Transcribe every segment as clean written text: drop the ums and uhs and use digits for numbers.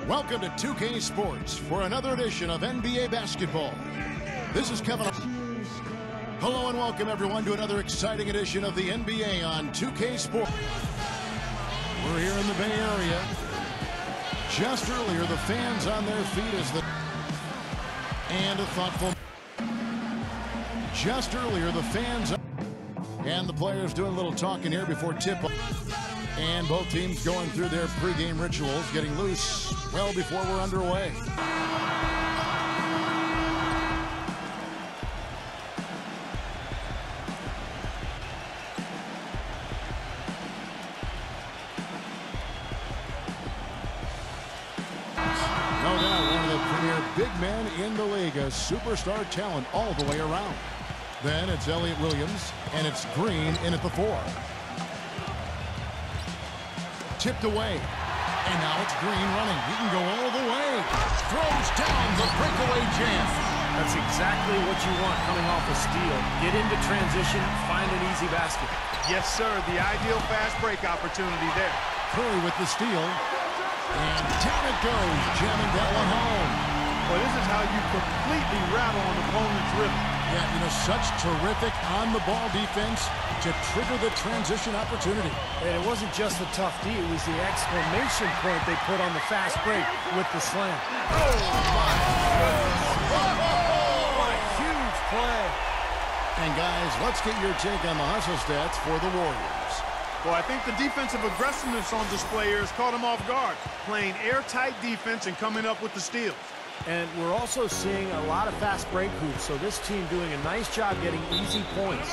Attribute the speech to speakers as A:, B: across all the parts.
A: Welcome to 2K Sports for another edition of NBA basketball. This is Kevin. Hello and welcome everyone to another exciting edition of the NBA on 2K Sports. We're here in the Bay Area. Just earlier, the fans on their feet as the and a thoughtful. Just earlier, the fans and the players doing a little talking here before tip-off. And both teams going through their pregame rituals, getting loose well before we're underway. No doubt one of the premier big men in the league, a superstar talent all the way around. Then it's Elliott Williams, and it's Green in at the 4. Tipped away, and now it's Green running. He can go all the way. Throws down the breakaway jam.
B: That's exactly what you want coming off a steal. Get into transition, find an easy basket.
C: Yes, sir. The ideal fast break opportunity there.
A: Curry with the steal, and down it goes, jamming that one home.
C: Well, this is how you completely rattle an opponent's rhythm.
A: Yeah, you know, such terrific on-the-ball defense to trigger the transition opportunity.
B: And it wasn't just the tough D, it was the exclamation point they put on the fast break with the slam.
A: Oh, my goodness.
B: What a huge play.
A: And, guys, let's get your take on the hustle stats for the Warriors.
C: Well, I think the defensive aggressiveness on display here has caught them off guard, playing airtight defense and coming up with the steals.
B: And we're also seeing a lot of fast break hoops, so this team doing a nice job getting easy points.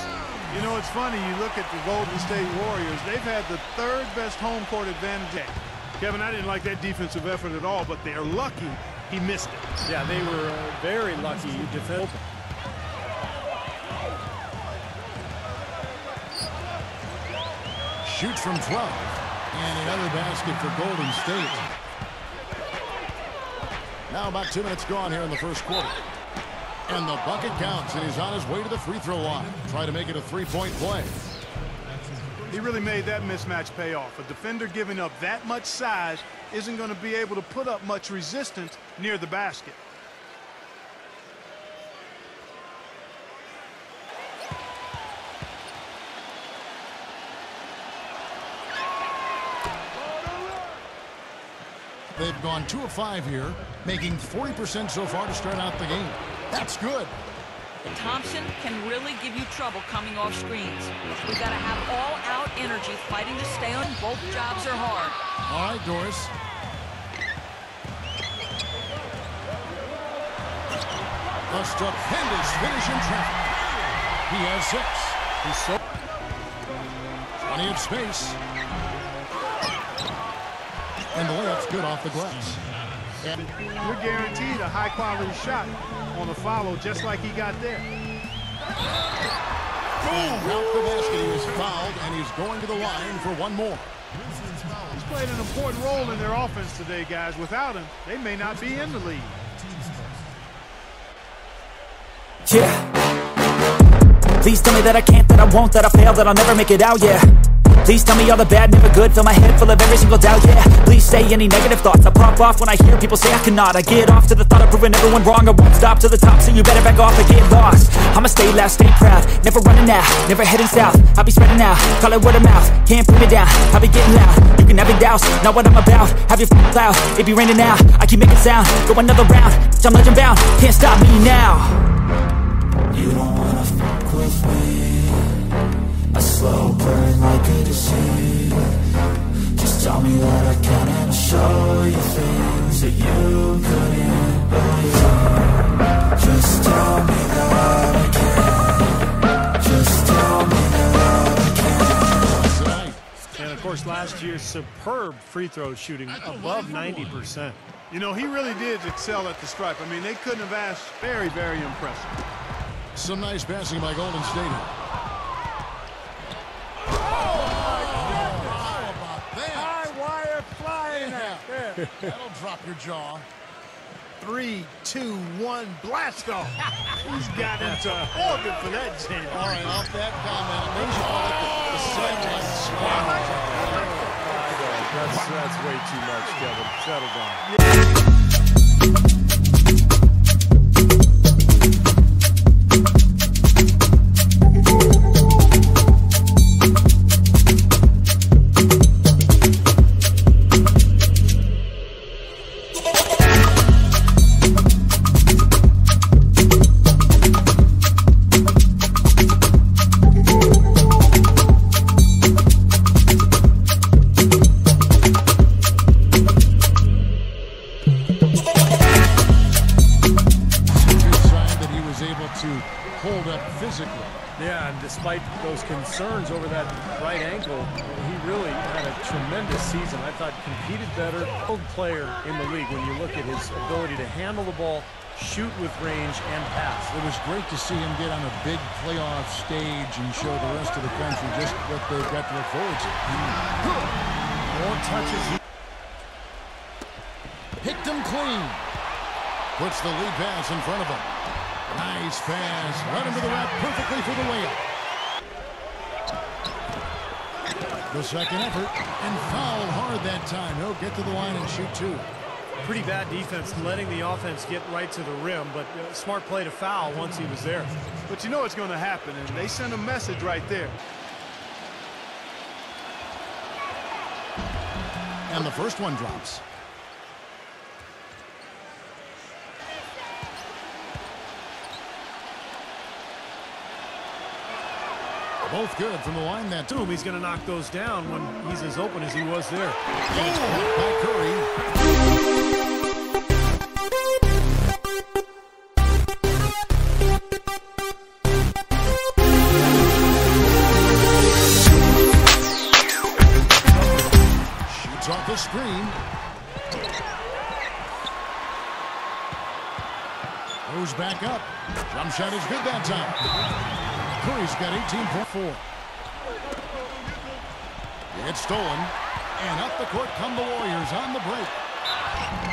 C: You know, it's funny, you look at the Golden State Warriors, they've had the 3rd best home court advantage. Kevin, I didn't like that defensive effort at all, but they're lucky he missed it.
B: Yeah, they were very lucky you defended.
A: Shoots from 12, and another basket for Golden State. Now about 2 minutes gone here in the first quarter. And the bucket counts, and he's on his way to the free throw line. Try to make it a 3-point play.
C: He really made that mismatch pay off. A defender giving up that much size isn't going to be able to put up much resistance near the basket.
A: They've gone 2 of 5 here, making 40% so far to start out the game. That's good.
D: Thompson can really give you trouble coming off screens. We've got to have all-out energy fighting to stay on. Both jobs are hard.
A: All right, Doris. A stupendous finish in traffic. He has 6. He's so plenty of space. And the layup's good off the glass.
C: And you're guaranteed a high-quality shot on a follow just like he got there.
A: Boom! Out the basket, he was fouled, and he's going to the line for one more.
C: He's played an important role in their offense today, guys. Without him, they may not be in the league.
E: Yeah. Please tell me that I can't, that I won't, that I fail, that I'll never make it out, yeah. Please tell me all the bad, never good. Fill my head full of every single doubt, yeah. Please say any negative thoughts. I pop off when I hear people say I cannot. I get off to the thought of proving everyone wrong. I won't stop to the top, so you better back off and get lost. I'ma stay loud, stay proud, never running out, never heading south. I'll be spreading out, call it word of mouth. Can't put me down, I'll be getting loud. You can have your doubts, not what I'm about. Have your cloud, it be raining now. I keep making sound, go another round. I'm legend bound, can't stop me now. You don't wanna fuck with me. A slow burn like a disease. Just tell me that I can and I'll show you things that you couldn't believe. Just tell me that I can. Just tell me that I can.
B: And of course last year's superb free throw shooting above 90%.
C: You know, he really did excel at the stripe. I mean, they couldn't have asked. Very, very impressive.
A: Some nice passing by Golden State. That'll drop your jaw.
C: 3, 2, 1, blast off. He's got into orbit for that jam.
A: All right, off that comment, make sure the sideline squad.
B: That's way too much, Kevin. Settle down. Yeah, and despite those concerns over that right ankle, he really had a tremendous season. I thought competed better. Old player in the league when you look at his ability to handle the ball, shoot with range, and pass.
A: It was great to see him get on a big playoff stage and show the rest of the country just what they've got to look forward to.
B: More touches.
A: Picked him clean. Puts the lead pass in front of him. Nice pass. Right into the rack perfectly for the layup. The second effort. And fouled hard that time. He'll get to the line and shoot two.
B: Pretty bad defense letting the offense get right to the rim, but smart play to foul once he was there.
C: But you know it's going to happen, and they send a message right there.
A: And the first one drops. Both good from the line that
B: time. He's going to knock those down when he's as open as he was there.
A: By Curry. Shoots off the screen. Goes back up. Jump shot is good that time. Curry's got 18.4. It's stolen. And up the court come the Warriors on the break.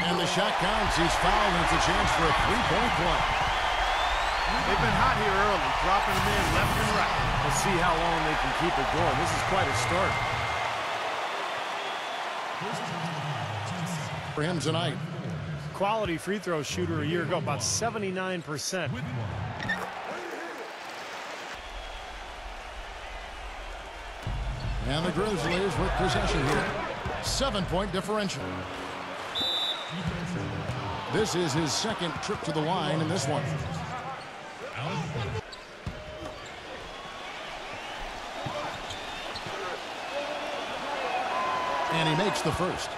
A: And the shot counts. He's fouled, and it's a chance for a three-point play.
C: They've been hot here early, dropping them in left and right.
B: Let's see how long they can keep it going. This is quite a start.
A: For him tonight.
B: Quality free throw shooter a year ago, about 79%.
A: And the Grizzlies with possession here. 7-point differential. This is his second trip to the line in this one. And he makes the first.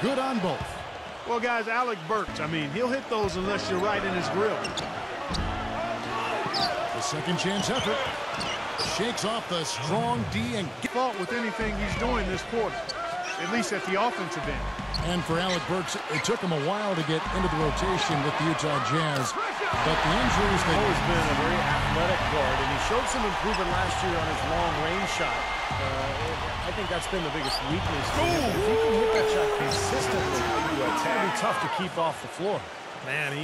A: Good on both.
C: Well, guys, Alec Burks, I mean, he'll hit those unless you're right in his grill.
A: The second chance effort. Shakes off the strong D and
C: fault with anything he's doing this quarter, at least at the offensive end.
A: And for Alec Burks, it took him a while to get into the rotation with the Utah Jazz. But the injuries, they've
B: always been a very athletic guard, and he showed some improvement last year on his long-range shot. I think that's been the biggest weakness. If he can hit that shot consistently, it's going to be tough to keep off the floor. Man,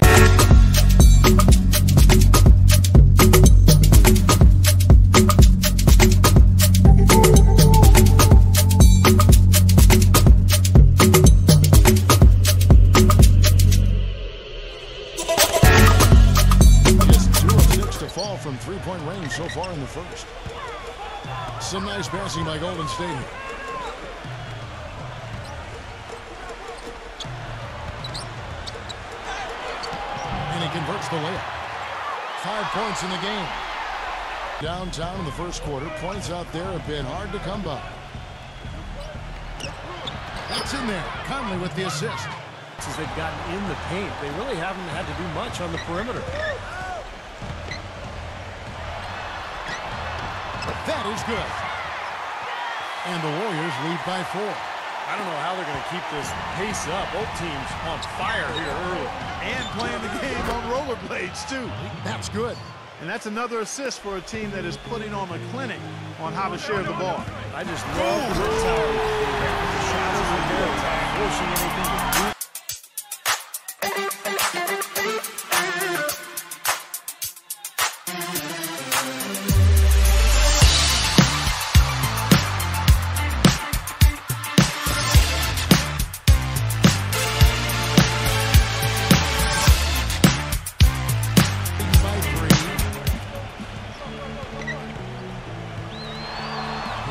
A: fall from three-point range so far in the first. Some nice passing by Golden State. And he converts the layup. 5 points in the game. Downtown in the first quarter. Points out there have been hard to come by. That's in there. Conley with the assist.
B: As they've gotten in the paint, they really haven't had to do much on the perimeter.
A: That is good. And the Warriors lead by 4.
B: I don't know how they're going to keep this pace up. Both teams on fire here early.
C: And playing the game on rollerblades, too.
A: That's good.
C: And that's another assist for a team that is putting on a clinic on how to share the ball.
B: I just love the mentality. The shot isn't good. Forcing anything to do.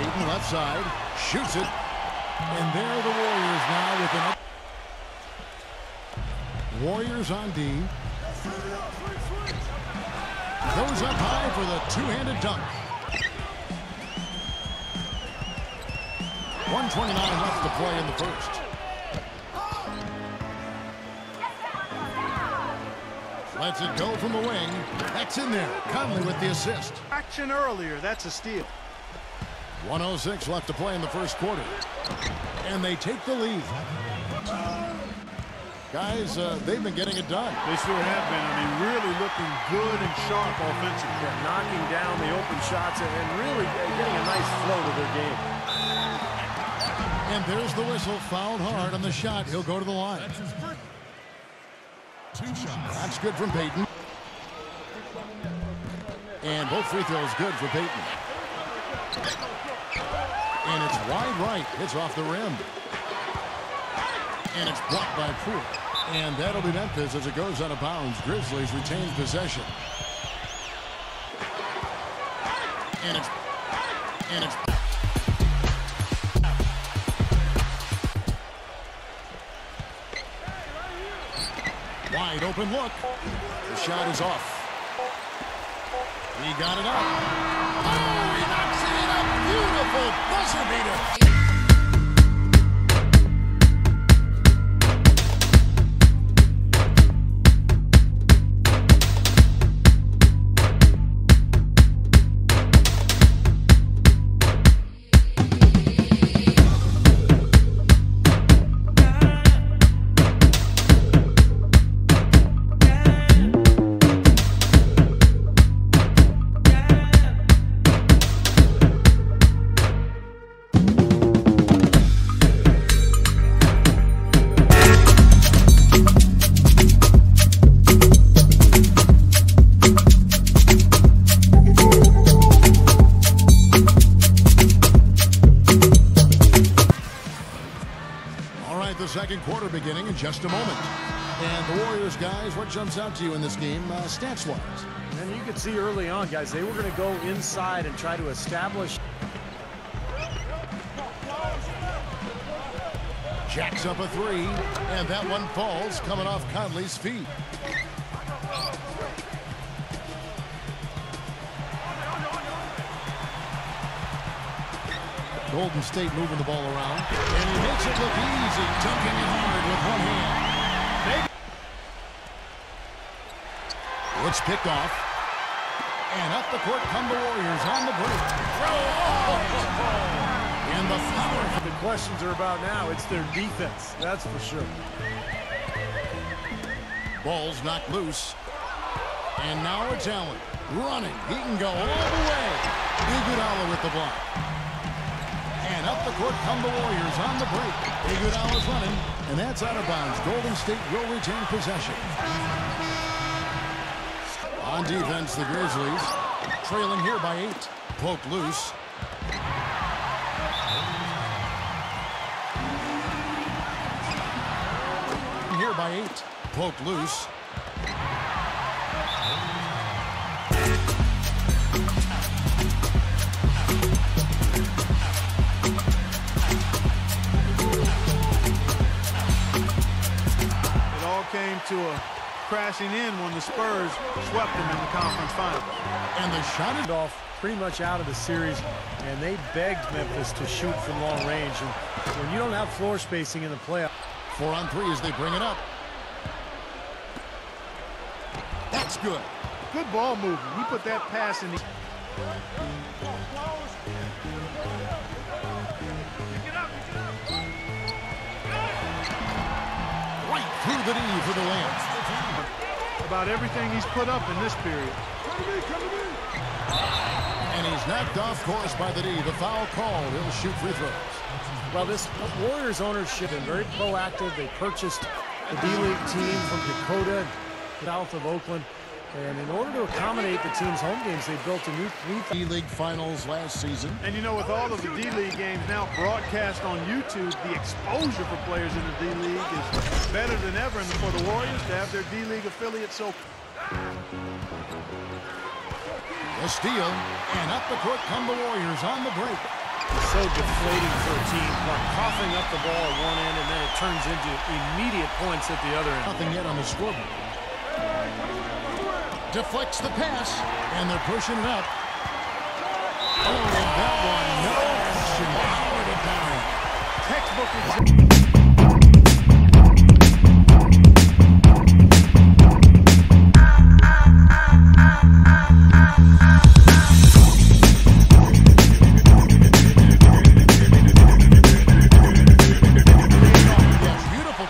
A: Peyton left side, shoots it. And there are the Warriors now with an up. Warriors on D. Goes up high for the two-handed dunk. 1:29 left to play in the first. Lets it go from the wing. That's in there. Conley with the assist.
C: Action earlier. That's a steal.
A: 1:06 left to play in the first quarter. And they take the lead. Guys, they've been getting it done.
C: They sure have been. I mean, really looking good and sharp offensively.
B: Yeah, knocking down the open shots and really getting a nice flow to their game.
A: And there's the whistle. Fouled hard on the shot. He'll go to the line.
F: Two shots.
A: That's good from Peyton. And both free throws good for Peyton. And it's wide right. Hits off the rim. And it's blocked by Poole. And that'll be Memphis as it goes out of bounds. Grizzlies retain possession. And it's wide open look. The shot is off. He got it up. Oh, he knocks it in. A beautiful buzzer beater. Second quarter beginning in just a moment. And the Warriors, guys, what jumps out to you in this game stats-wise?
B: And you could see early on, guys, they were going to go inside and try to establish.
A: Jacks up a three, and that one falls coming off Conley's feet. Golden State moving the ball around. And he makes it look easy, dunking it hard with one hand. It's picked off. And up the court come the Warriors on the break. And the flower.
B: The questions are about now. It's their defense, that's for sure.
A: Ball's knocked loose. And now it's Allen running. He can go all the way. IGGUODALA with the block. And up the court come the Warriors on the break. IGGUODALA's running, and that's out of bounds. Golden State will retain possession. On defense, the Grizzlies trailing here by 8. Poked loose. Here by 8. Poked loose.
C: Came to a crashing in when the Spurs swept them in the conference final.
A: And the shot is
B: off pretty much out of the series, and they begged Memphis to shoot from long range. And when you don't have floor spacing in the playoff.
A: 4 on 3 as they bring it up. That's good.
C: Good ball movement. He put that pass in the...
A: Through the knee for the layup.
C: About everything he's put up in this period.
A: And he's knocked off course by the D. The foul called. He'll shoot free throws.
B: Well, this Warriors ownership has been very proactive. They purchased the D-League team from Dakota, south of Oakland. And in order to accommodate the team's home games, they built a new
A: D-League finals last season.
C: And you know, with all of the D-League games now broadcast on YouTube, the exposure for players in the D-League is better than ever. And for the Warriors to have their D-League affiliate so...
A: A steal, and up the court come the Warriors on the break.
B: It's so deflating for a team, like coughing up the ball at one end and then it turns into immediate points at the other end.
A: Nothing yet on the scoreboard. Deflects the pass, and they're pushing it up. Oh, and that one, no question, powered it down.
C: Textbook example.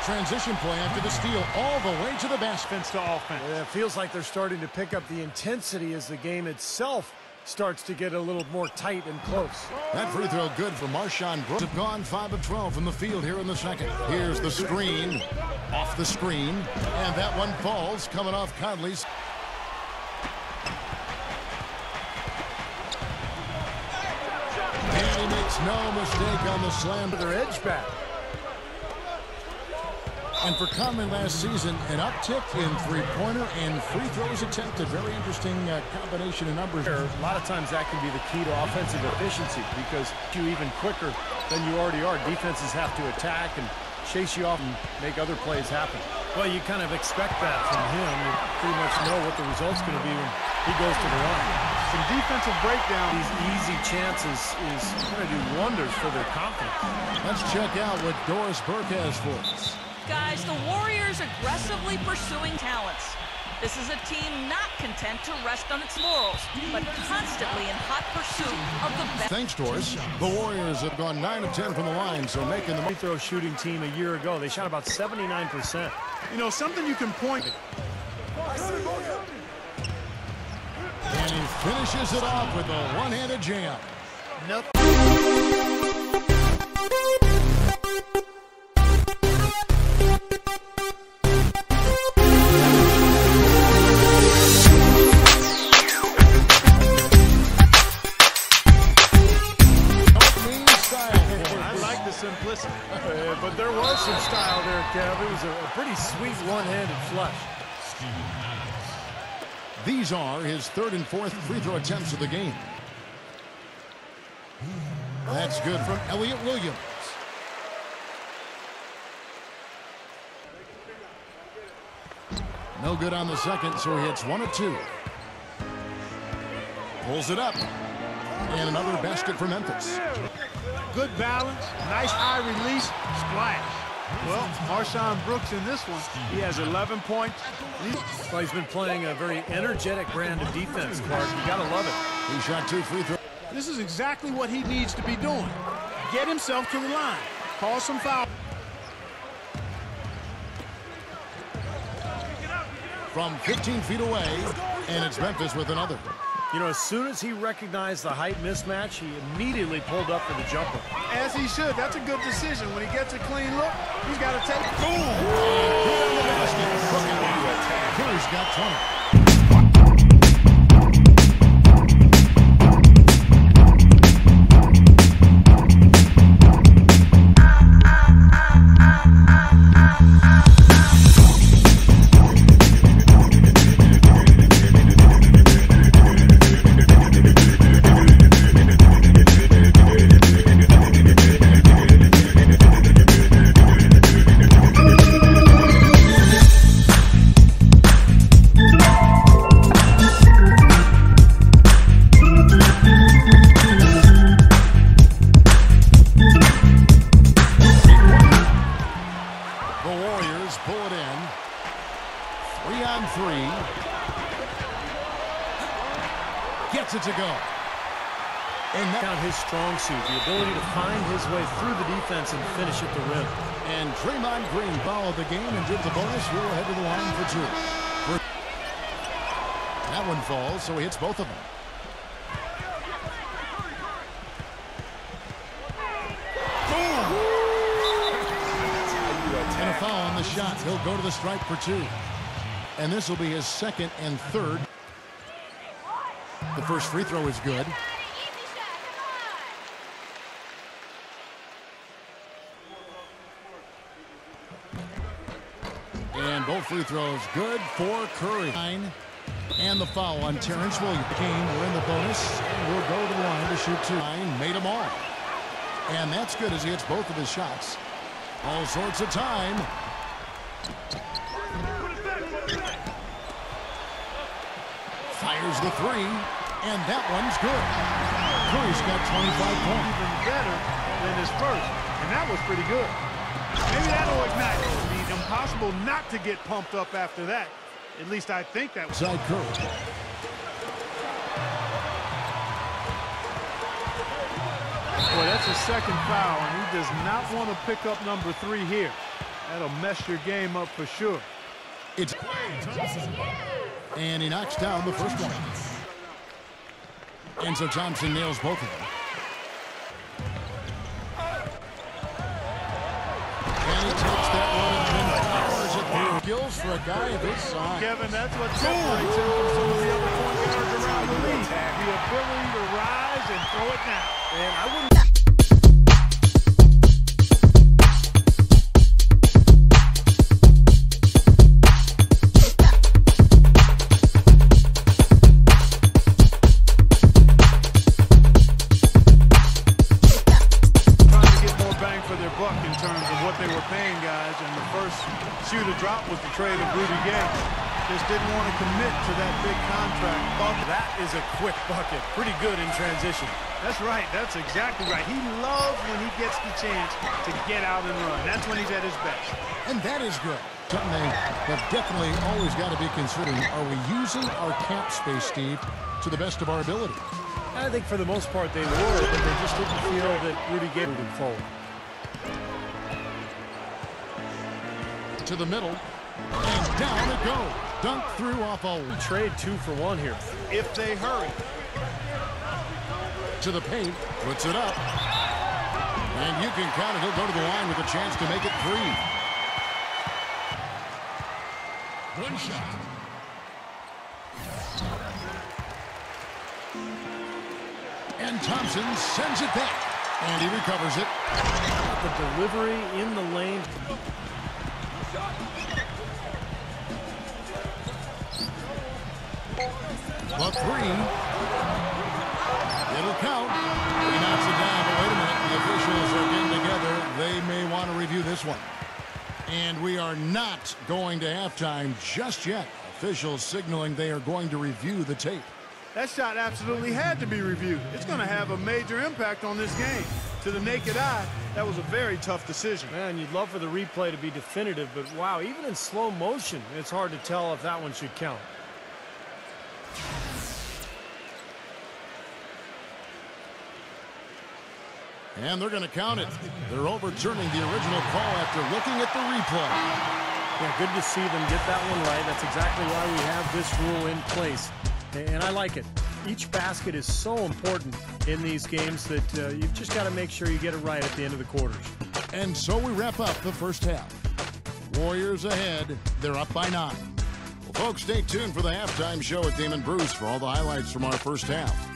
A: Transition play after the steal all the way to the basket.
C: Offense to offense.
B: Yeah, it feels like they're starting to pick up the intensity as the game itself starts to get a little more tight and close.
A: That free throw good for Marshawn Brooks. Have gone 5 of 12 from the field here in the second. Here's the screen, off the screen, and that one falls coming off Conley's. And he makes no mistake on the slam to their edge back. And for Conley last season, an uptick in three-pointer and free throws attempted. Very interesting combination of numbers.
B: A lot of times that can be the key to offensive efficiency because you're even quicker than you already are. Defenses have to attack and chase you off and make other plays happen. Well, you kind of expect that from him. You pretty much know what the result's going to be when he goes to the line.
C: Some defensive breakdown.
B: These easy chances is going to do wonders for their confidence.
A: Let's check out what Doris Burke has for us.
D: Guys, the Warriors aggressively pursuing talents. This is a team not content to rest on its laurels, but constantly in hot pursuit of the best.
A: Thanks, Doris. The Warriors have gone 9 of 10 from the line, so making the
B: Free throw shooting team a year ago, they shot about 79%.
C: You know, something you can point to.
A: And he finishes it off with a one-handed jam.
C: Simplicity.
B: But there was some style there, Kev. It was a pretty sweet one-handed flush.
A: These are his third and fourth free throw attempts of the game. That's good from Elliott Williams. No good on the second, so he hits 1 of 2. Pulls it up. And another basket for Memphis.
C: Good balance, nice high release, splash. Well, Marshawn Brooks in this one, he has 11 points.
B: Well, he's been playing a very energetic brand of defense, Clark. You gotta love it.
A: He shot 2 free throws.
C: This is exactly what he needs to be doing. Get himself to the line, cause some foul.
A: From 15 feet away, and it's Memphis with another.
B: You know, as soon as he recognized the height mismatch, he immediately pulled up for the jumper.
C: As he should. That's a good decision. When he gets a clean look, he's got to take it. Boom!
A: Good on the basket. Curry's got 20. Gets it to go. And
B: found his strong suit, the ability to find his way through the defense and finish at the rim.
A: And Draymond Green followed the game and did the bonus. We'll head to the line for 2. That one falls, so he hits both of them. Boom! And a foul on the shot. He'll go to the stripe for 2. And this will be his second and third. The first free throw is good. And both free throws good for Curry. And the foul on Terrence Williams. We're in the bonus, and we'll go to the line to shoot 2. Made them all. And that's good as he hits both of his shots. All sorts of time. Fires the three, and that one's good. Curry's got 25 points.
C: Even better than his first, and that was pretty good. Maybe that'll ignite it. It'll be impossible not to get pumped up after that. At least I think that was.
A: Side Curry.
C: Boy, that's his second foul, and he does not want to pick up number 3 here. That'll mess your game up for sure.
A: It's and he knocks down the first one. And so Thompson nails both of them. And he takes that one and powers it through. Skills for a guy of his size.
C: Kevin, that's what separates him from some of the other point guards around the league. The ability to rise and throw it down.
B: And I wouldn't.
C: Shooter drop was the trade of Rudy Gay. Just didn't want to commit to that big contract.
B: That is a quick bucket. Pretty good in transition.
C: That's right. That's exactly right. He loves when he gets the chance to get out and run. That's when he's at his best.
A: And that is good. Something they have definitely always got to be considering. Are we using our cap space, Steve, to the best of our ability?
B: I think for the most part they were, but they just didn't feel that Rudy Gay moving forward.
A: To the middle, and down it goes. Dunk through off a
B: trade 2 for 1 here.
C: If they hurry.
A: To the paint, puts it up. And you can count it. He'll go to the line with a chance to make it 3. One shot. And Thompson sends it back. And he recovers it.
B: The delivery in the lane.
A: A 3. It'll count. He knocks it down, but wait a minute. The officials are getting together. They may want to review this one. And we are not going to halftime just yet. Officials signaling they are going to review the tape.
C: That shot absolutely had to be reviewed. It's going to have a major impact on this game. To the naked eye, that was a very tough decision.
B: Man, you'd love for the replay to be definitive, but wow, even in slow motion, it's hard to tell if that one should count.
A: And they're going to count it. They're overturning the original call after looking at the replay.
B: Yeah, good to see them get that one right. That's exactly why we have this rule in place. And I like it. Each basket is so important in these games that you've just got to make sure you get it right at the end of the quarters.
A: And so we wrap up the first half. Warriors ahead. They're up by 9. Well, folks, stay tuned for the halftime show with Damon Bruce for all the highlights from our first half.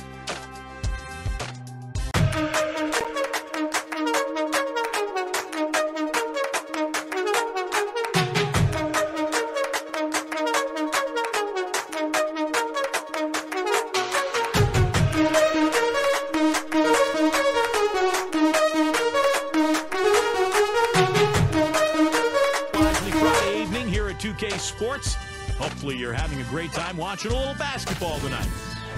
F: Sports. Hopefully you're having a great time watching a little basketball tonight.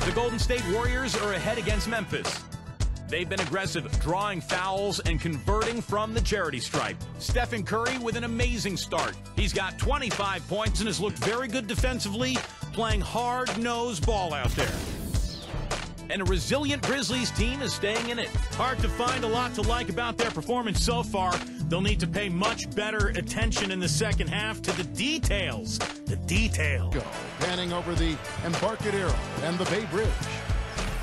F: The Golden State Warriors are ahead against Memphis. They've been aggressive, drawing fouls and converting from the charity stripe. Stephen Curry with an amazing start. He's got 25 points and has looked very good defensively, playing hard-nosed ball out there. And a resilient Grizzlies team is staying in it. Hard to find a lot to like about their performance so far. They'll need to pay much better attention in the second half to the details. The detail.
A: Panning over the Embarcadero and the Bay Bridge.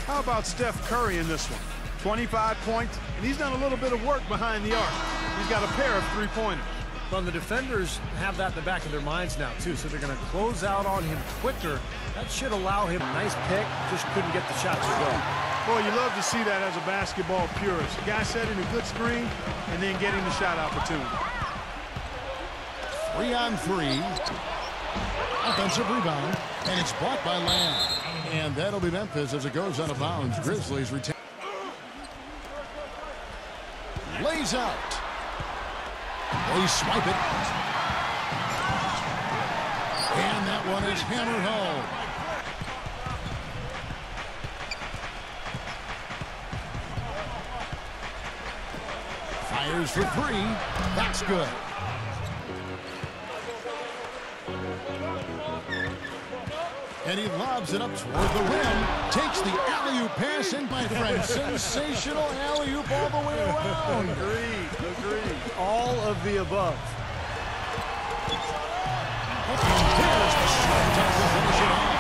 C: How about Steph Curry in this one? 25 points, and he's done a little bit of work behind the arc. He's got a pair of three-pointers.
B: Well, the defenders have that in the back of their minds now, too, so they're going to close out on him quicker. That should allow him a nice pick, just couldn't get the shot to go.
C: Boy, you love to see that as a basketball purist. The guy setting a good screen and then getting the shot opportunity.
A: 3-on-3. Offensive rebound, and it's blocked by Lamb. And that'll be Memphis as it goes out of bounds. Grizzlies retain. lays out. They swipe it. And that one is hammered home. Fires for three. That's good. And he lobs it up toward the rim. Takes the alley-oop pass in, my friend. Sensational alley-oop all the way around.
C: Agreed.
B: All of the above.
A: And there's the shot to finish it off.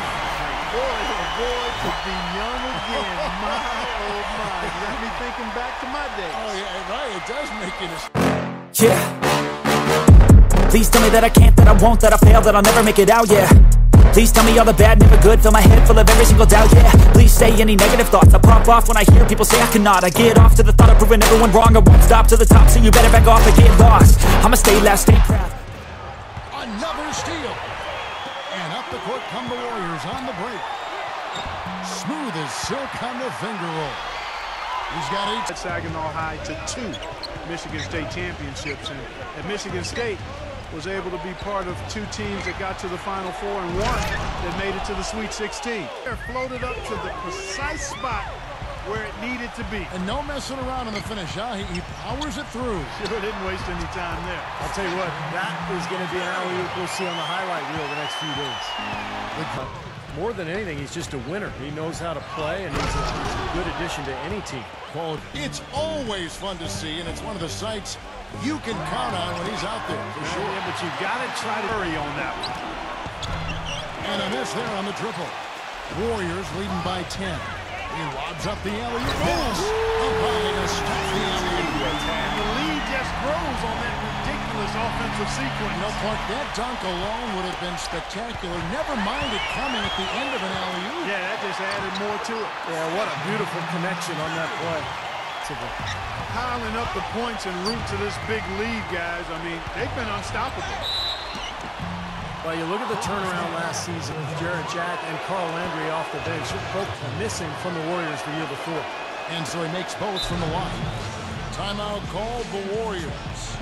C: Boy, oh boy, to be young again. My, oh my. You got me thinking back to my days.
A: Oh, yeah, right. It does make you...
E: Yeah. Please tell me that I can't, that I won't, that I fail, that I'll never make it out, yeah. Please tell me all the bad, never good. Fill my head full of every single doubt, yeah. Please say any negative thoughts. I pop off when I hear people say I cannot. I get off to the thought of proving everyone wrong. I won't stop to the top, so you better back off and get lost. I'ma stay loud, stay proud.
A: Another steal. And up the court come the Warriors on the break. Smooth as silk on the finger roll. He's got 8.
C: Saginaw High to 2 Michigan State championships. And at Michigan State, was able to be part of 2 teams that got to the Final Four and 1 that made it to the Sweet 16. They're floated up to the precise spot where it needed to be.
A: And no messing around in the finish, huh? He powers it through.
C: Sure didn't waste any time there.
B: I'll tell you what, that is going to be an alley-oop we'll see on the highlight reel the next few days. More than anything, he's just a winner. He knows how to play, and he's a good addition to any team.
A: It's always fun to see, and it's one of the sights you can count on when he's out there, for sure.
C: Yeah, but you got to try to hurry on that one.
A: And a miss there on the triple. Warriors leading by 10. He lobs up the alley-oop pass. Up high to stop the alley-oop.
C: And the lead just grows on that ridiculous offensive sequence.
A: No, Clark, that dunk alone would have been spectacular. Never mind it coming at the end of an alley-oop.
C: Yeah, that just added more to it.
B: Yeah, what a beautiful connection on that play.
C: Piling up the points en route to this big lead, guys. I mean, they've been unstoppable.
B: Well, you look at the turnaround last season with Jarrett Jack and Carl Landry off the bench, both missing from the Warriors the year before.
A: And so he makes both from the line. Timeout called the Warriors.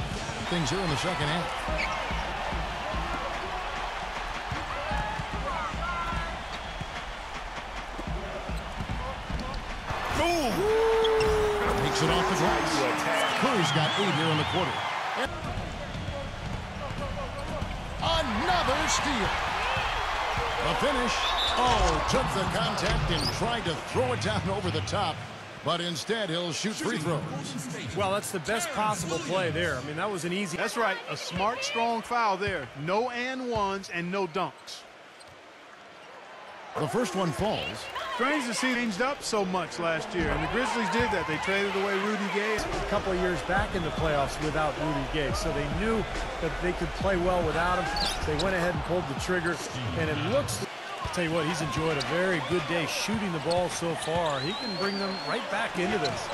A: Things here in the second half. Takes it off the glass. Curry's got 8 here in the quarter. Another steal. The finish. Oh, took the contact and tried to throw it down over the top, but instead he'll shoot free throws.
B: Well, that's the best possible play there. I mean, that was an easy...
C: That's right. A smart, strong foul there. No and ones and no dunks.
A: The first one falls.
C: Strange to see changed up so much last year, and the Grizzlies did that. They traded away Rudy Gay.
B: A couple of years back in the playoffs without Rudy Gay, so they knew that they could play well without him. They went ahead and pulled the trigger, and it looks... I'll tell you what, he's enjoyed a very good day shooting the ball so far. He can bring them right back into this.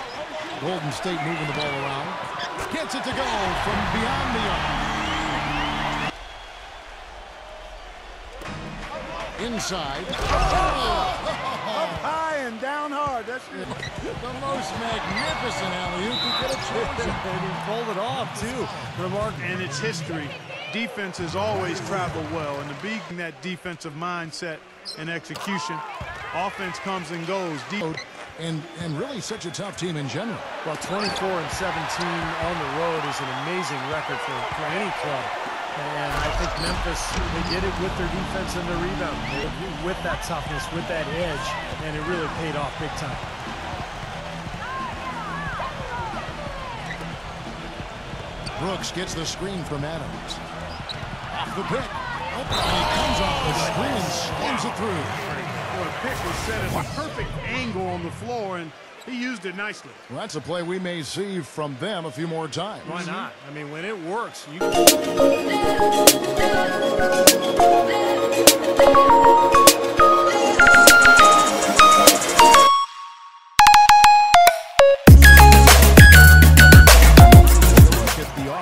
A: Golden State moving the ball around. Gets it to go from beyond the arc. Inside.
C: Up high and down hard. That's
A: the most magnificent alley-oop he could have chosen.
B: And he pulled it off, too.
C: Remarkable. And its history. Defenses always travel well, and to be in that defensive mindset and execution, offense comes and goes.
A: And really such a tough team in general.
B: Well, 24-17 on the road is an amazing record for any club. And I think Memphis, they did it with their defense and their rebound, with that toughness, with that edge, and it really paid off big time.
A: Brooks gets the screen from Adams. Off the pick. And he comes off the screen and slams it through.
C: Well, the pick was set at a perfect angle on the floor, and he used it nicely.
A: Well, that's a play we may see from them a few more times.
B: Why not? I mean, when it works, you...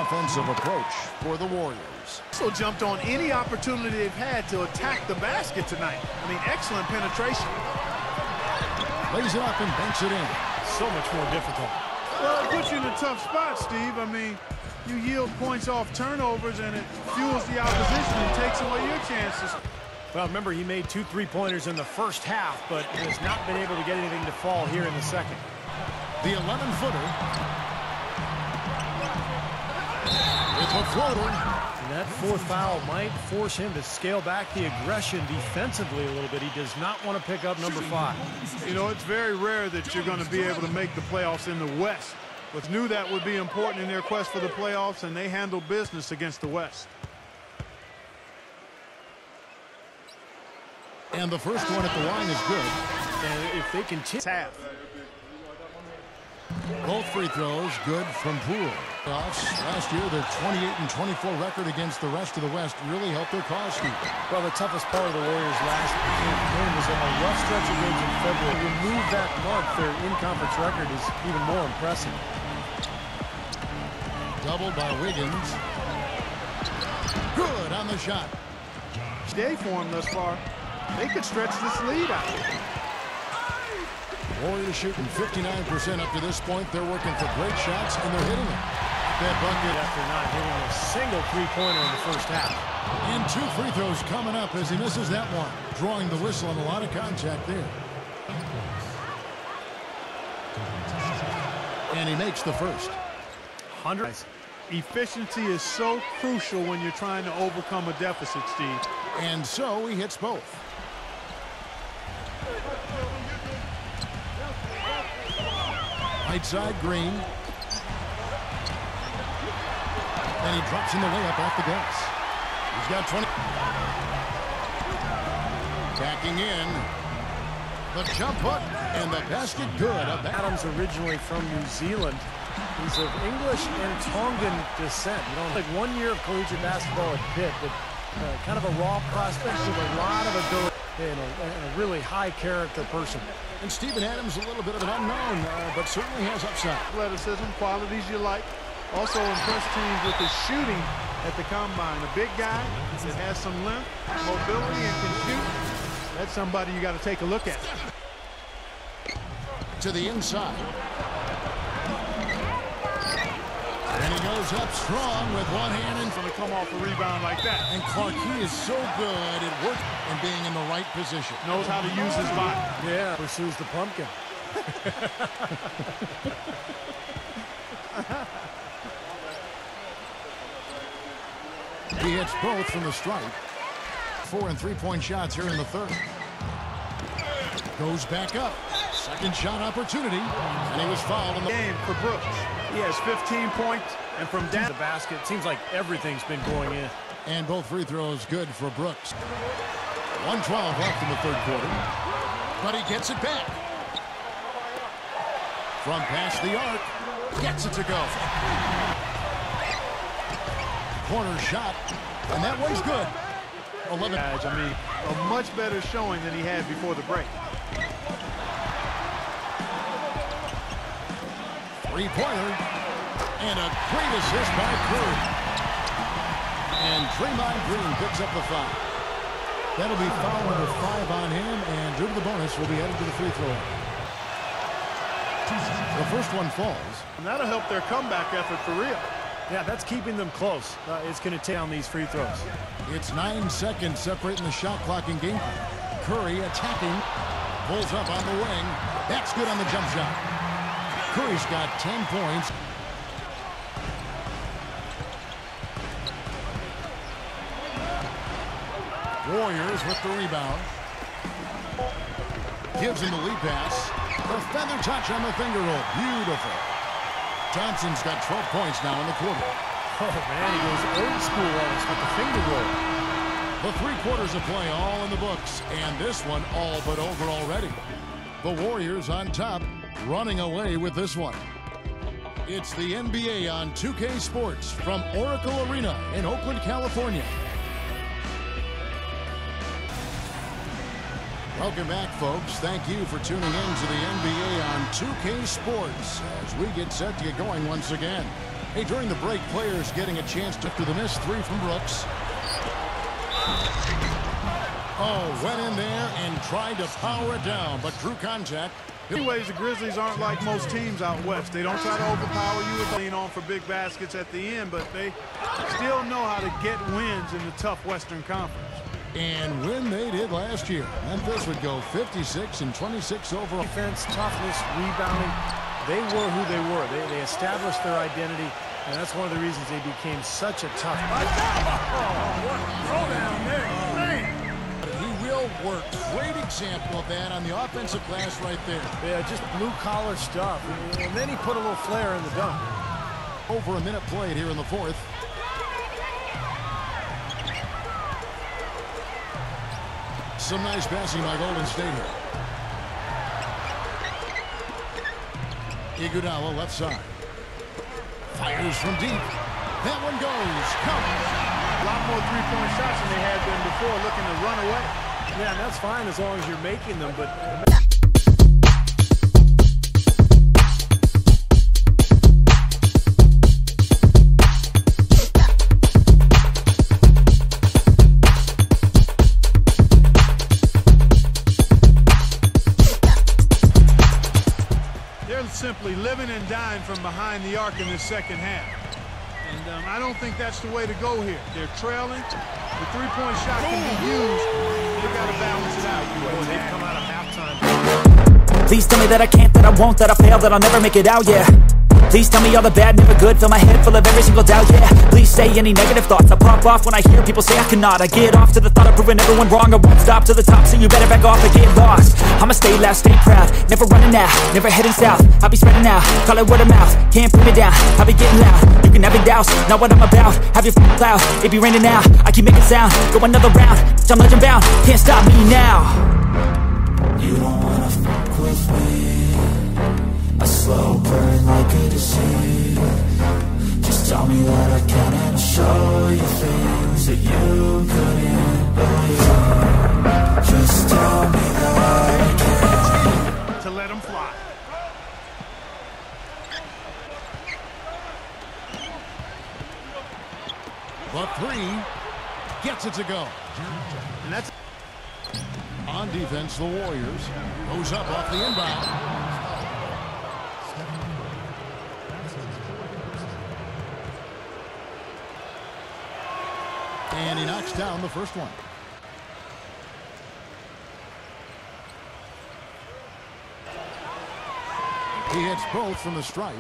A: Offensive approach for the Warriors.
C: Also jumped on any opportunity they've had to attack the basket tonight. I mean, excellent penetration.
A: Lays it up and banks it in.
B: So much more difficult.
C: Well, it puts you in a tough spot, Steve. I mean, you yield points off turnovers, and it fuels the opposition and takes away your chances.
B: Well, remember, he made 2 3-pointers in the first half, but has not been able to get anything to fall here in the second.
A: The 11-footer. It's a floater.
B: And that 4th foul might force him to scale back the aggression defensively a little bit. He does not want to pick up number 5.
C: You know, it's very rare that you're going to be able to make the playoffs in the West. But knew that would be important in their quest for the playoffs, and they handled business against the West.
A: And the first one at the line is good.
B: And if they continue...
C: Half.
A: Both free throws good from Buu. Last year, their 28-24 record against the rest of the West really helped their cause, Steve.
B: Well, the toughest part of the Warriors last game was a rough stretch of games in February. Remove that month, their in-conference record is even more impressive.
A: Doubled by Wiggins. Good on the shot.
C: Day for them thus far. They could stretch this lead out.
A: Warriors shooting 59% up to this point. They're working for great shots, and they're hitting them. That bucket
B: After not hitting a single 3-pointer in the first half.
A: and 2 free throws coming up as he misses that one. Drawing the whistle and a lot of contact there. And he makes the first.
B: 100.
C: Efficiency is so crucial when you're trying to overcome a deficit, Steve.
A: And so he hits both. Right side, Green. And he drops in the layup off the glass. He's got 20. Backing in. The jump hook and the basket good.
B: Adams originally from New Zealand. He's of English and Tongan descent. You know, like 1 year of collegiate basketball at Pitt, but kind of a raw prospect with a lot of ability and a really high character person.
A: And Steven Adams, a little bit of an unknown, but certainly has upside.
C: Athleticism, qualities you like. Also impressed teams with his shooting at the combine. A big guy that has some length, mobility, and can shoot. That's somebody you got to take a look at.
A: To the inside. And he goes up strong with one hand and
C: Going to come off a rebound like that.
A: And Clark, he is so good at work and being in the right position.
C: Knows how to use his body.
B: Yeah, pursues the pumpkin.
A: He hits both from the stripe. 4 and 3-point shots here in the third. Goes back up. Second shot opportunity. And he was fouled in the
C: Game for Brooks. He has 15 points, and from down
B: The basket, seems like everything's been going in.
A: And both free throws good for Brooks. 1:12 left in the third quarter. But he gets it back. From past the arc. Gets it to go. Corner shot. And that one's good. 11.
C: I mean, a much better showing than he had before the break.
A: 3-pointer. And a great assist by Curry. And Draymond Green picks up the foul. That'll be foul number 5 on him, and due to the bonus, will be headed to the free throw. The first one falls.
C: And that'll help their comeback effort for real.
B: Yeah, that's keeping them close. It's going to take down these free throws.
A: It's 9 seconds separating the shot clock and game. Curry attacking. Pulls up on the wing. That's good on the jump shot. Curry's got 10 points. Warriors with the rebound. Gives him the lead pass. The feather touch on the finger roll. Beautiful. Thompson's got 12 points now in the quarter.
B: Oh, man, he goes old school on us with the finger roll.
A: The 3 quarters of play all in the books, and this one all but over already. The Warriors on top, running away with this one. It's the NBA on 2K Sports from Oracle Arena in Oakland, California. Welcome back, folks. Thank you for tuning in to the NBA on 2K Sports as we get set to get going once again. Hey, during the break, players getting a chance to the missed 3 from Brooks. Oh, went in there and tried to power it down, but drew contact.
C: Anyways, the Grizzlies aren't like most teams out west. They don't try to overpower you with lean on for big baskets at the end, but they still know how to get wins in the tough Western Conference.
A: And when they did last year, Memphis would go 56 and 26 overall.
B: Defense, toughness, rebounding, they were who they were. They established their identity, and that's one of the reasons they became such a tough. Oh, what a throwdown there, man!
A: He will work. Great example of that on the offensive glass right there.
B: Yeah, just blue-collar stuff. And then he put a little flair in the dunk.
A: Over a minute played here in the fourth. Some nice passing by Golden State here. IGGUODALA left side. Fires from deep. That one goes. Counts.
C: A lot more three-point shots than they had been before, looking to run away.
B: Yeah, and that's fine as long as you're making them, but...
C: They're simply living and dying from behind the arc in this second half. And I don't think that's the way to go here. They're trailing. The three-point shot can be used. They've got to balance it out.
B: Boy, they've come out of halftime.
E: Please tell me that I can't, that I won't, that I fail, that I'll never make it out, yeah. Please tell me all the bad, never good. Fill my head full of every single doubt, yeah. Please say any negative thoughts. I pop off when I hear people say I cannot. I get off to the thought of proving everyone wrong. I won't stop to the top, so you better back off and get lost. I'ma stay loud, stay proud, never running out, never heading south. I'll be spreading out, call it word of mouth. Can't put me down, I'll be getting loud. You can have your doubts, not what I'm about. Have your cloud, it be raining now. I keep making sound, go another round. I'm legend bound, can't stop me now. You don't wanna fuck with me. A slow burn like a disease. Just tell me that I can and I'll show you things that you couldn't believe. Just tell me that I can.
C: To let them fly.
A: The three gets it to go.
C: And that's
A: on defense, the Warriors. Goes up off the inbound. And he knocks down the first one. He hits both from the stripe.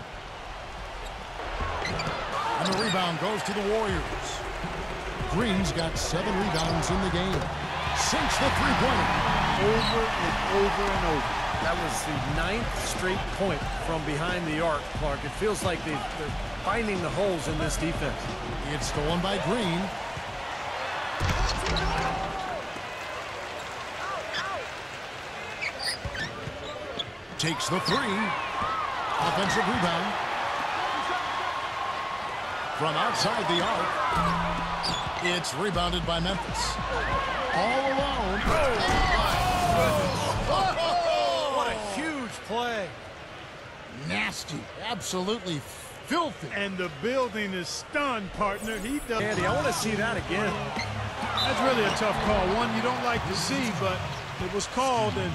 A: And the rebound goes to the Warriors. Green's got 7 rebounds in the game. Sinks the three-pointer.
C: over and over and over.
B: That was the 9th straight point from behind the arc, Clark. It feels like they're finding the holes in this defense.
A: It's stolen by Green. Takes the three. Offensive rebound. From outside the arc. It's rebounded by Memphis. All alone.
B: Oh, what a huge play.
A: Nasty. Absolutely filthy.
C: And the building is stunned, partner. He does.
B: Andy, I want to see that again.
C: That's really a tough call. One you don't like to see, but it was called, and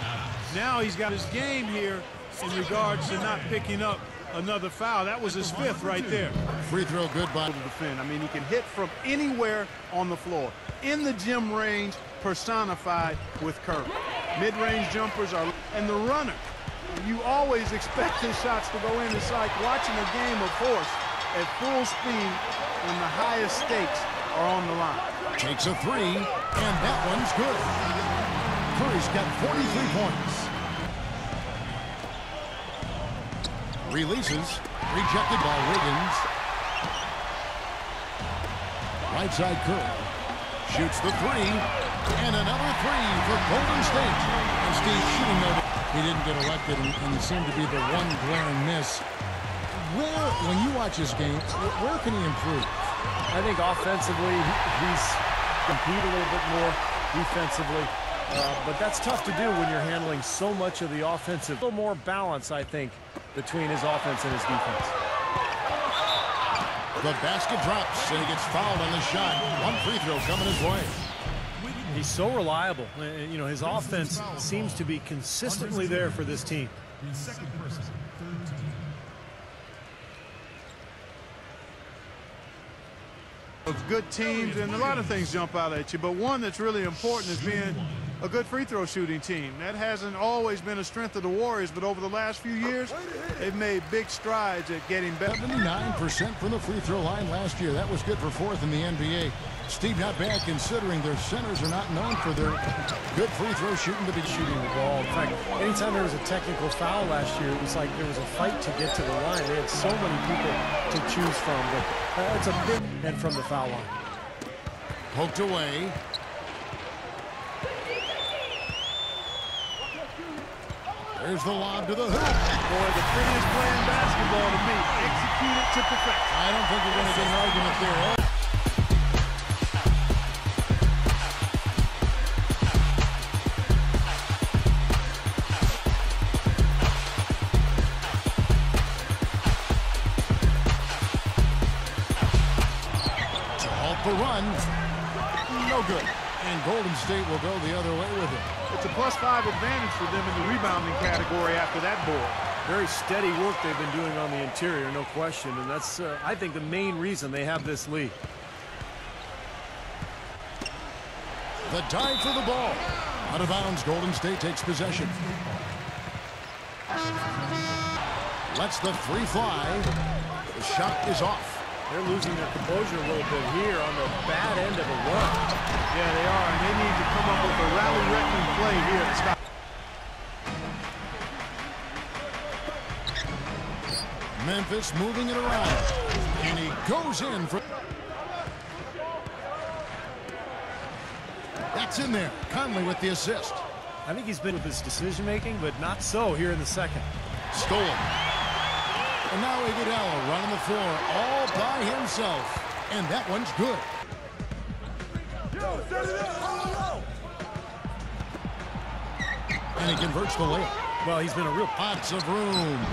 C: now he's got his game here in regards to not picking up another foul. That was his 5th right there.
A: Free throw good by
C: to defend. I mean, he can hit from anywhere on the floor. In the gym range, personified with curve. Mid-range jumpers are, and the runner. You always expect his shots to go in. It's like watching a game of horse at full speed when the highest stakes are on the line.
A: Takes a three, and that one's good. Curry's got 43 points. Releases, rejected by Wiggins. Right side Curry. Shoots the three, and another three for Golden State. And Steve shooting though. He didn't get elected, and it seemed to be the one glaring miss. When you watch this game, where can he improve?
B: I think offensively, he's compete a little bit more defensively. But that's tough to do when you're handling so much of the offensive. A little more balance, I think, between his offense and his defense.
A: The basket drops, and he gets fouled on the shot. One free throw coming his way.
B: He's so reliable. You know, his offense seems to be consistently there for this team.
G: The second person, third team.
C: Of good teams, and a lot of things jump out at you, but one that's really important is being a good free throw shooting team. That hasn't always been a strength of the Warriors, but over the last few years, they've made big strides at getting better.
A: 79% from the free throw line last year. That was good for fourth in the NBA. Steve, not bad considering their centers are not known for their good free throw shooting to be
B: Shooting the ball. In fact, anytime there was a technical foul last year, it was like there was a fight to get to the line. They had so many people to choose from, but it's a big and from the foul line.
A: Poked away. There's the lob to the hoop.
C: Boy, the prettiest play in basketball to me. Execute it to perfection.
A: I don't think you're going to get an argument there. To halt the run. No good. And Golden State will go the other way with it.
C: It's a +5 advantage for them in the rebounding category after that board.
B: Very steady work they've been doing on the interior, no question, and that's, I think, the main reason they have this lead.
A: The dive for the ball. Out of bounds, Golden State takes possession. Lets the three fly. The shot is off.
B: They're losing their composure a little bit here on the bad end of a run.
C: Yeah, they are, and they need to come up with a rally-wrecking play here to stop.
A: Memphis moving it around. And he goes in for... That's in there. Conley with the assist.
B: I think he's been with his decision-making, but not so here in the second.
A: Stolen. And now IGGUODALA running the floor all by himself. And that one's good. And he converts the layup.
B: Well, he's been a real...
A: Lots of room.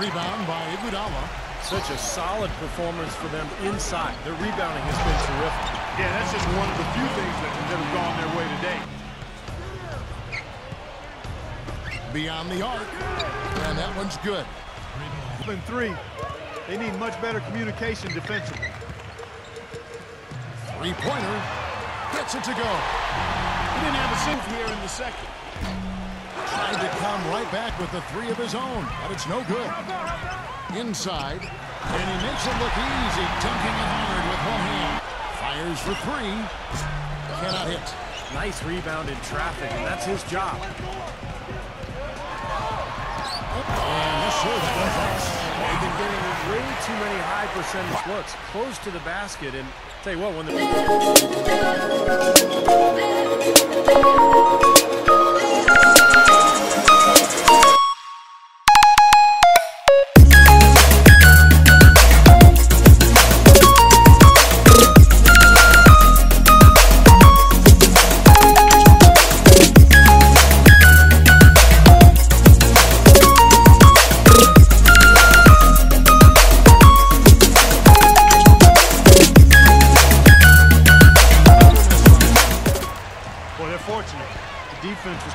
A: Rebound by IGGUODALA.
B: Such a solid performance for them inside. Their rebounding has been terrific.
C: Yeah, that's just one of the few things that have gone their way today.
A: Beyond the arc. And that one's good.
C: In three, they need much better communication defensively.
A: Three-pointer. Gets it to go.
C: He didn't have a single here in the second.
A: Trying to come right back with the three of his own, but it's no good. Inside, and he makes it look easy, dunking it hard with one hand. Fires for three. Cannot hit.
B: Nice rebound in traffic, and that's his job.
A: And yes, sir, that one falls.
B: They've been getting way too many high percentage looks close to the basket, and tell you what, when the...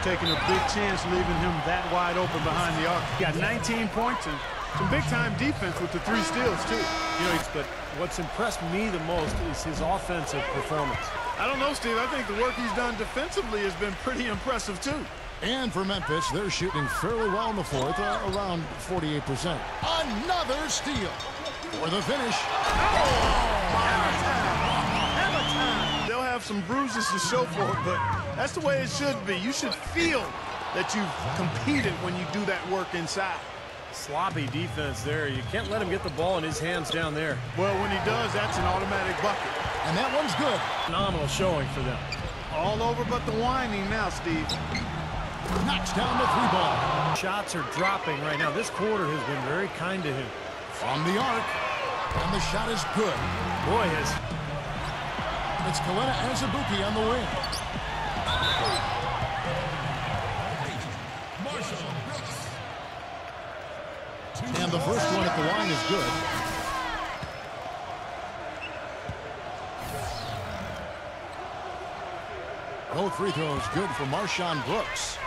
C: Taking a big chance, leaving him that wide open behind the arc. He got 19 points and some big-time defense with the 3 steals, too.
B: You know, but what's impressed me the most is his offensive performance.
C: I don't know, Steve. I think the work he's done defensively has been pretty impressive, too.
A: And for Memphis, they're shooting fairly well in the fourth, around 48%. Another steal for the finish.
C: They'll have some bruises to show for it, but that's the way it should be. You should feel that you've competed when you do that work inside.
B: Sloppy defense there. You can't let him get the ball in his hands down there.
C: Well, when he does, that's an automatic bucket.
A: And that one's good.
B: Phenomenal showing for them.
C: All over but the whining now, Steve.
A: Knocks down the 3-ball.
B: Shots are dropping right now. This quarter has been very kind to him.
A: From the arc. And the shot is good.
B: Boy, has...
A: It's Kalena Azubuike on the wing. And the first one at the line is good. Both free throws good for Marshawn Brooks.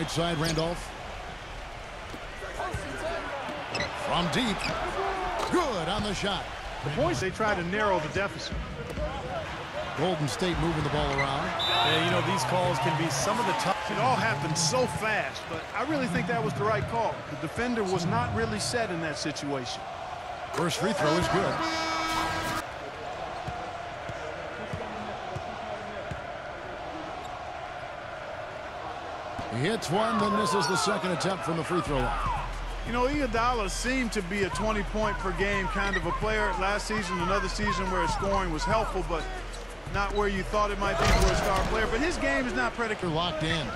A: Right side, Randolph. From deep. Good on the shot.
C: The points, they try to narrow the deficit.
A: Golden State moving the ball around.
B: Yeah, you know, these calls can be some of the tough.
C: It all happened so fast, but I really think that was the right call. The defender was not really set in that situation.
A: First free throw is good. He hits one, then misses the second attempt from the free throw line.
C: You know, IGGUODALA seemed to be a 20-point per game kind of a player last season, another season where his scoring was helpful, but not where you thought it might be for a star player. But his game is not predicated.
A: Locked in.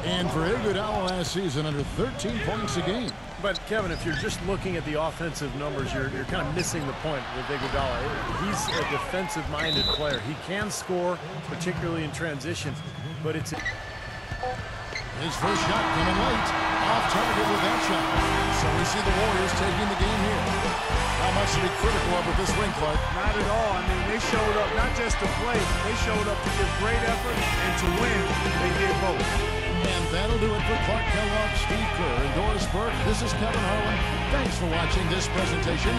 A: And for IGGUODALA last season, under 13 points a game.
B: But, Kevin, if you're just looking at the offensive numbers, you're kind of missing the point with IGGUODALA. He's a defensive-minded player. He can score, particularly in transition, but it's...
A: His first shot coming late. Off target with that shot. So we see the Warriors taking the game here. How much to be critical of with this win, Clark?
C: Not at all. I mean, they showed up not just to play, they showed up to give great effort, and to win, they did both.
A: And that'll do it for Clark Kellogg, Steve Kerr, and Doris Burke. This is Kevin Harlan. Thanks for watching this presentation.